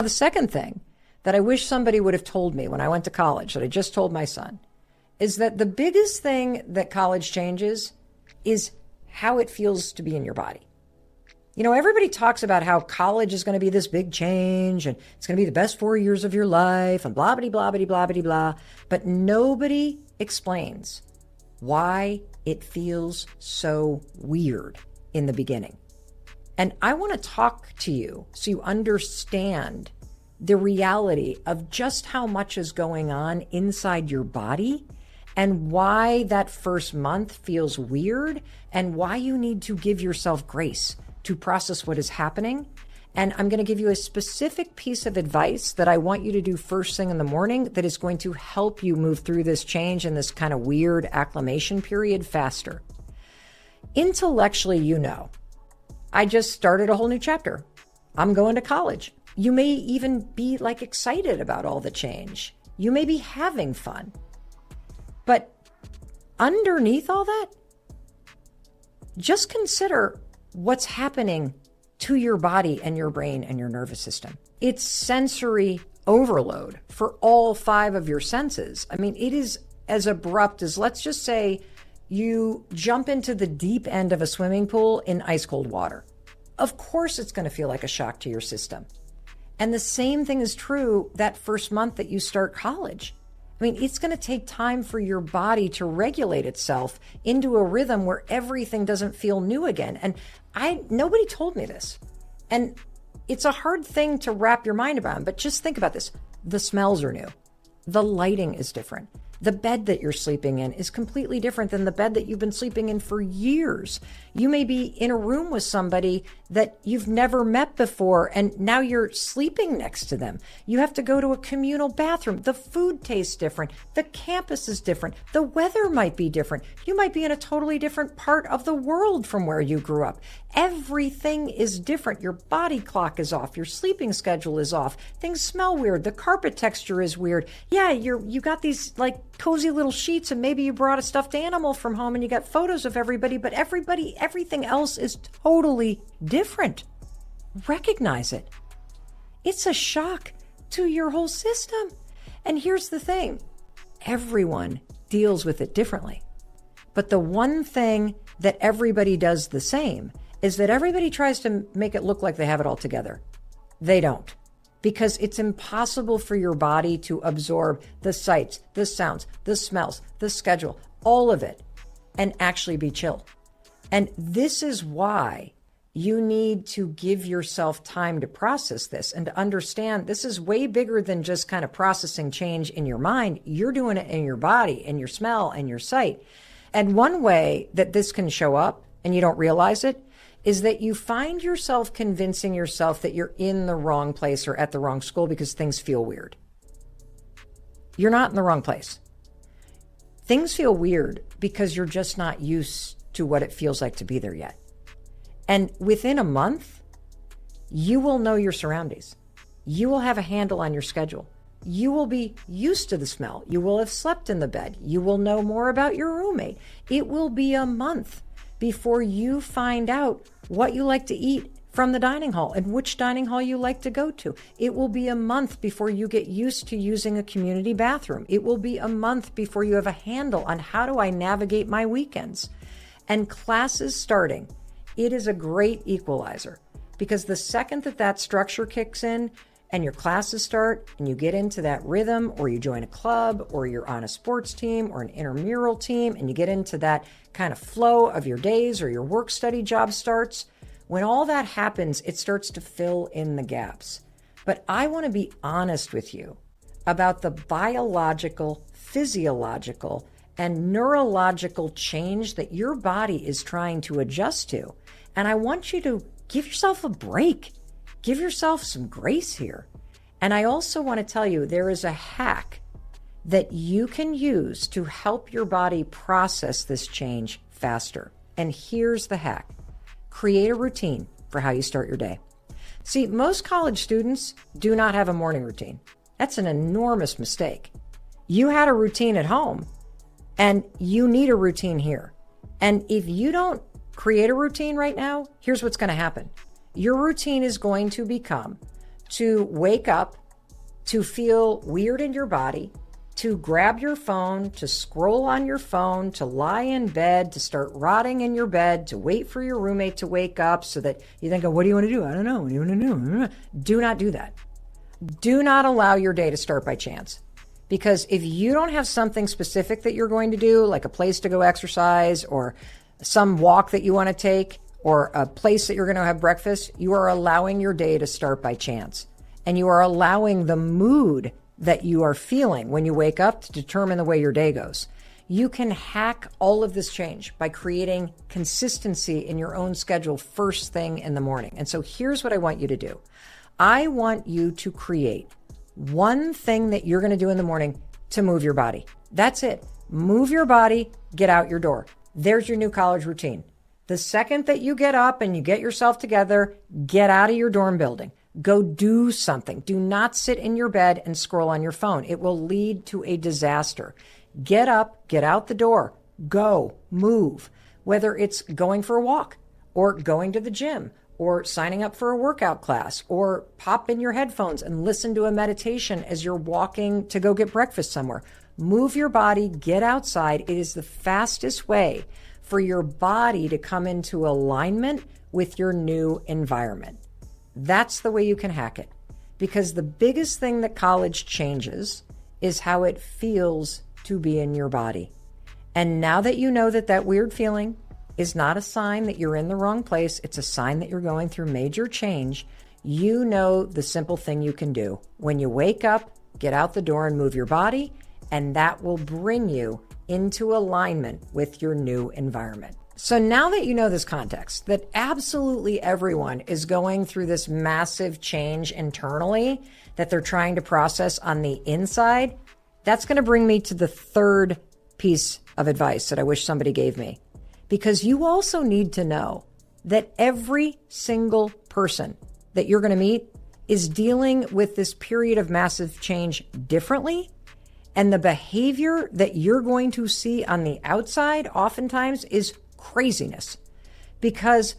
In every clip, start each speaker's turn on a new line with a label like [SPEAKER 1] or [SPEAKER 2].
[SPEAKER 1] The second thing that I wish somebody would have told me when I went to college, that I just told my son, is that the biggest thing that college changes is how it feels to be in your body. You know, everybody talks about how college is going to be this big change and it's going to be the best 4 years of your life and blah, blah, blah, blah, blah, blah, blah. But nobody explains why it feels so weird in the beginning. And I want to talk to you so you understand the reality of just how much is going on inside your body and why that first month feels weird and why you need to give yourself grace to process what is happening. And I'm going to give you a specific piece of advice that I want you to do first thing in the morning that is going to help you move through this change and this kind of weird acclimation period faster. Intellectually, you know, I just started a whole new chapter. I'm going to college. You may even be like excited about all the change. You may be having fun. But underneath all that, just consider what's happening to your body and your brain and your nervous system. It's sensory overload for all 5 of your senses. I mean, it is as abrupt as, let's just say, you jump into the deep end of a swimming pool in ice cold water. Of course, it's going to feel like a shock to your system. And the same thing is true that first month that you start college. I mean, it's going to take time for your body to regulate itself into a rhythm where everything doesn't feel new again. And nobody told me this. And it's a hard thing to wrap your mind around, but just think about this. The smells are new. The lighting is different. The bed that you're sleeping in is completely different than the bed that you've been sleeping in for years. You may be in a room with somebody that you've never met before, and now you're sleeping next to them. You have to go to a communal bathroom. The food tastes different. The campus is different. The weather might be different. You might be in a totally different part of the world from where you grew up. Everything is different. Your body clock is off. Your sleeping schedule is off. Things smell weird. The carpet texture is weird. Yeah, you got these like cozy little sheets, and maybe you brought a stuffed animal from home and you got photos of everybody, but everything else is totally different. Recognize it. It's a shock to your whole system. And here's the thing. Everyone deals with it differently. But the one thing that everybody does the same is that everybody tries to make it look like they have it all together. They don't. Because it's impossible for your body to absorb the sights, the sounds, the smells, the schedule, all of it, and actually be chill. And this is why you need to give yourself time to process this and to understand this is way bigger than just kind of processing change in your mind. You're doing it in your body and your smell and your sight. And one way that this can show up, and you don't realize it, is that you find yourself convincing yourself that you're in the wrong place or at the wrong school because things feel weird. You're not in the wrong place. Things feel weird because you're just not used to what it feels like to be there yet. And within a month, you will know your surroundings. You will have a handle on your schedule. You will be used to the smell. You will have slept in the bed. You will know more about your roommate. It will be a month before you find out what you like to eat from the dining hall and which dining hall you like to go to. It will be a month before you get used to using a community bathroom. It will be a month before you have a handle on how do I navigate my weekends. And classes starting, it is a great equalizer because the second that structure kicks in and your classes start and you get into that rhythm, or you join a club, or you're on a sports team or an intramural team, and you get into that kind of flow of your days or your work study job starts, when all that happens, it starts to fill in the gaps. But I want to be honest with you about the biological, physiological, and neurological change that your body is trying to adjust to. And I want you to give yourself a break. Give yourself some grace here. And I also want to tell you there is a hack that you can use to help your body process this change faster. And here's the hack. Create a routine for how you start your day. See, most college students do not have a morning routine. That's an enormous mistake. You had a routine at home, and you need a routine here. And if you don't create a routine right now, here's what's going to happen. Your routine is going to become to wake up, to feel weird in your body, to grab your phone, to scroll on your phone, to lie in bed, to start rotting in your bed, to wait for your roommate to wake up so that you think, oh, what do you want to do? I don't know. What do you want to do? Do not do that. Do not allow your day to start by chance. Because if you don't have something specific that you're going to do, like a place to go exercise or some walk that you want to take or a place that you're going to have breakfast, you are allowing your day to start by chance. And you are allowing the mood that you are feeling when you wake up to determine the way your day goes. You can hack all of this change by creating consistency in your own schedule first thing in the morning. And so here's what I want you to do. I want you to create one thing that you're going to do in the morning to move your body. That's it. Move your body, get out your door. There's your new college routine. The second that you get up and you get yourself together, get out of your dorm building. Go do something. Do not sit in your bed and scroll on your phone. It will lead to a disaster. Get up, get out the door, go, move. Whether it's going for a walk or going to the gym or signing up for a workout class or pop in your headphones and listen to a meditation as you're walking to go get breakfast somewhere. Move your body, get outside. It is the fastest way for your body to come into alignment with your new environment. That's the way you can hack it. Because the biggest thing that college changes is how it feels to be in your body. And now that you know that that weird feeling is not a sign that you're in the wrong place, it's a sign that you're going through major change, you know the simple thing you can do. When you wake up, get out the door and move your body, and that will bring you into alignment with your new environment. So now that you know this context, that absolutely everyone is going through this massive change internally that they're trying to process on the inside, that's going to bring me to the third piece of advice that I wish somebody gave me. Because you also need to know that every single person that you're going to meet is dealing with this period of massive change differently. And the behavior that you're going to see on the outside oftentimes is craziness, because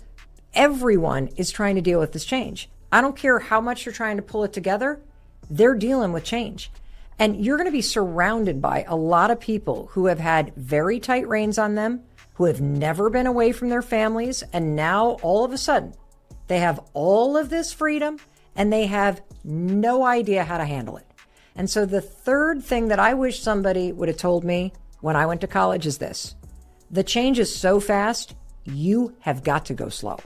[SPEAKER 1] everyone is trying to deal with this change. I don't care how much you're trying to pull it together, they're dealing with change. And you're going to be surrounded by a lot of people who have had very tight reins on them, who have never been away from their families, and now all of a sudden they have all of this freedom and they have no idea how to handle it. And so the third thing that I wish somebody would have told me when I went to college is this: the change is so fast, you have got to go slow.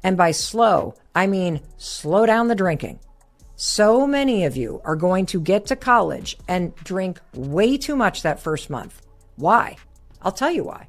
[SPEAKER 1] And by slow, I mean slow down the drinking. So many of you are going to get to college and drink way too much that first month. Why? I'll tell you why.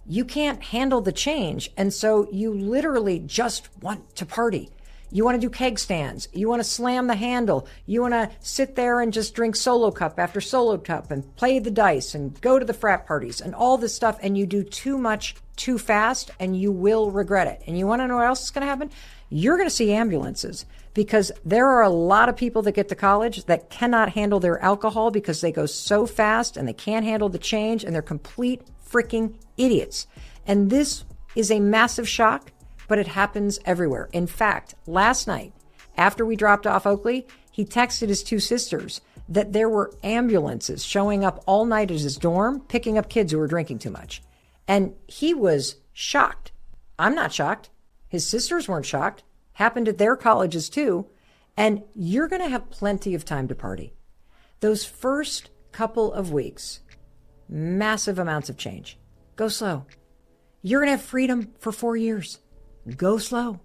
[SPEAKER 1] You can't handle the change, and so you literally just want to party. You want to do keg stands. You want to slam the handle. You want to sit there and just drink solo cup after solo cup and play the dice and go to the frat parties and all this stuff. And you do too much too fast and you will regret it. And you want to know what else is going to happen? You're going to see ambulances, because there are a lot of people that get to college that cannot handle their alcohol because they go so fast and they can't handle the change, and they're complete freaking idiots. And this is a massive shock, but it happens everywhere. In fact, last night, after we dropped off Oakley, he texted his two sisters that there were ambulances showing up all night at his dorm, picking up kids who were drinking too much. And he was shocked. I'm not shocked. His sisters weren't shocked. Happened at their colleges too. And you're going to have plenty of time to party. Those first couple of weeks, massive amounts of change. Go slow. You're going to have freedom for 4 years. Go slow.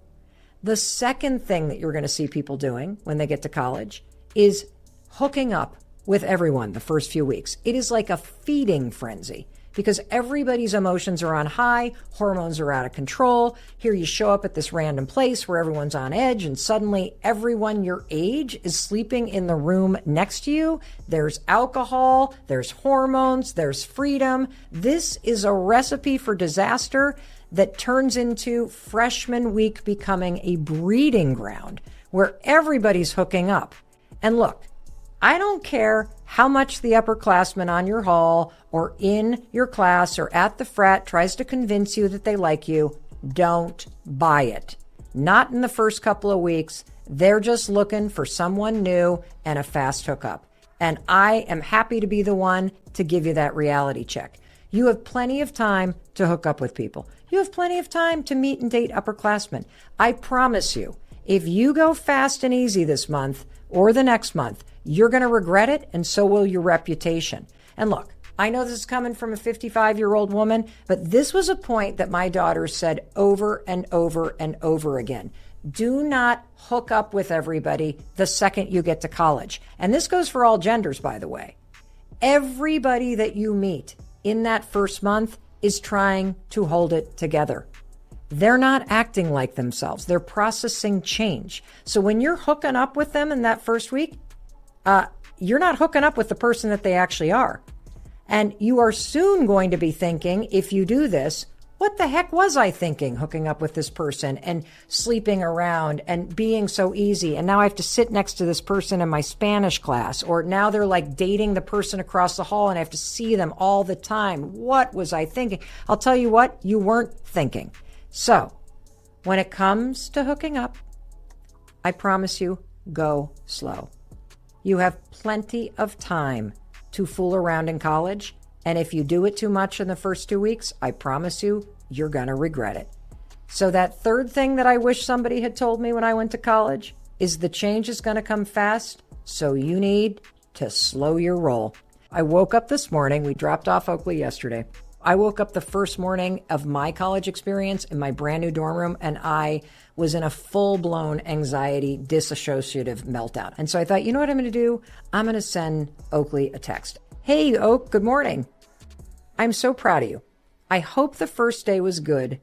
[SPEAKER 1] The second thing that you're going to see people doing when they get to college is hooking up with everyone the first few weeks. It is like a feeding frenzy, because everybody's emotions are on high, hormones are out of control. Here you show up at this random place where everyone's on edge, and suddenly everyone your age is sleeping in the room next to you. There's alcohol, there's hormones, there's freedom. This is a recipe for disaster that turns into freshman week becoming a breeding ground where everybody's hooking up. And look, I don't care how much the upperclassman on your hall or in your class or at the frat tries to convince you that they like you. Don't buy it. Not in the first couple of weeks. They're just looking for someone new and a fast hookup. And I am happy to be the one to give you that reality check. You have plenty of time to hook up with people. You have plenty of time to meet and date upperclassmen. I promise you, if you go fast and easy this month or the next month, you're going to regret it, and so will your reputation. And look, I know this is coming from a 55-year-old woman, but this was a point that my daughter said over and over and over again. Do not hook up with everybody the second you get to college. And this goes for all genders, by the way. Everybody that you meet in that first month is trying to hold it together. They're not acting like themselves. They're processing change. So when you're hooking up with them in that first week, you're not hooking up with the person that they actually are. And you are soon going to be thinking, if you do this, what the heck was I thinking hooking up with this person and sleeping around and being so easy? And now I have to sit next to this person in my Spanish class, or now they're like dating the person across the hall and I have to see them all the time. What was I thinking? I'll tell you what, you weren't thinking. So when it comes to hooking up, I promise you, go slow. You have plenty of time to fool around in college. And if you do it too much in the first 2 weeks, I promise you, you're going to regret it. So that third thing that I wish somebody had told me when I went to college is the change is going to come fast. So you need to slow your roll. I woke up this morning. We dropped off Oakley yesterday. I woke up the first morning of my college experience in my brand new dorm room, and I was in a full-blown anxiety, dissociative meltdown. And so I thought, you know what I'm going to do? I'm going to send Oakley a text. Hey, Oak, good morning. I'm so proud of you. I hope the first day was good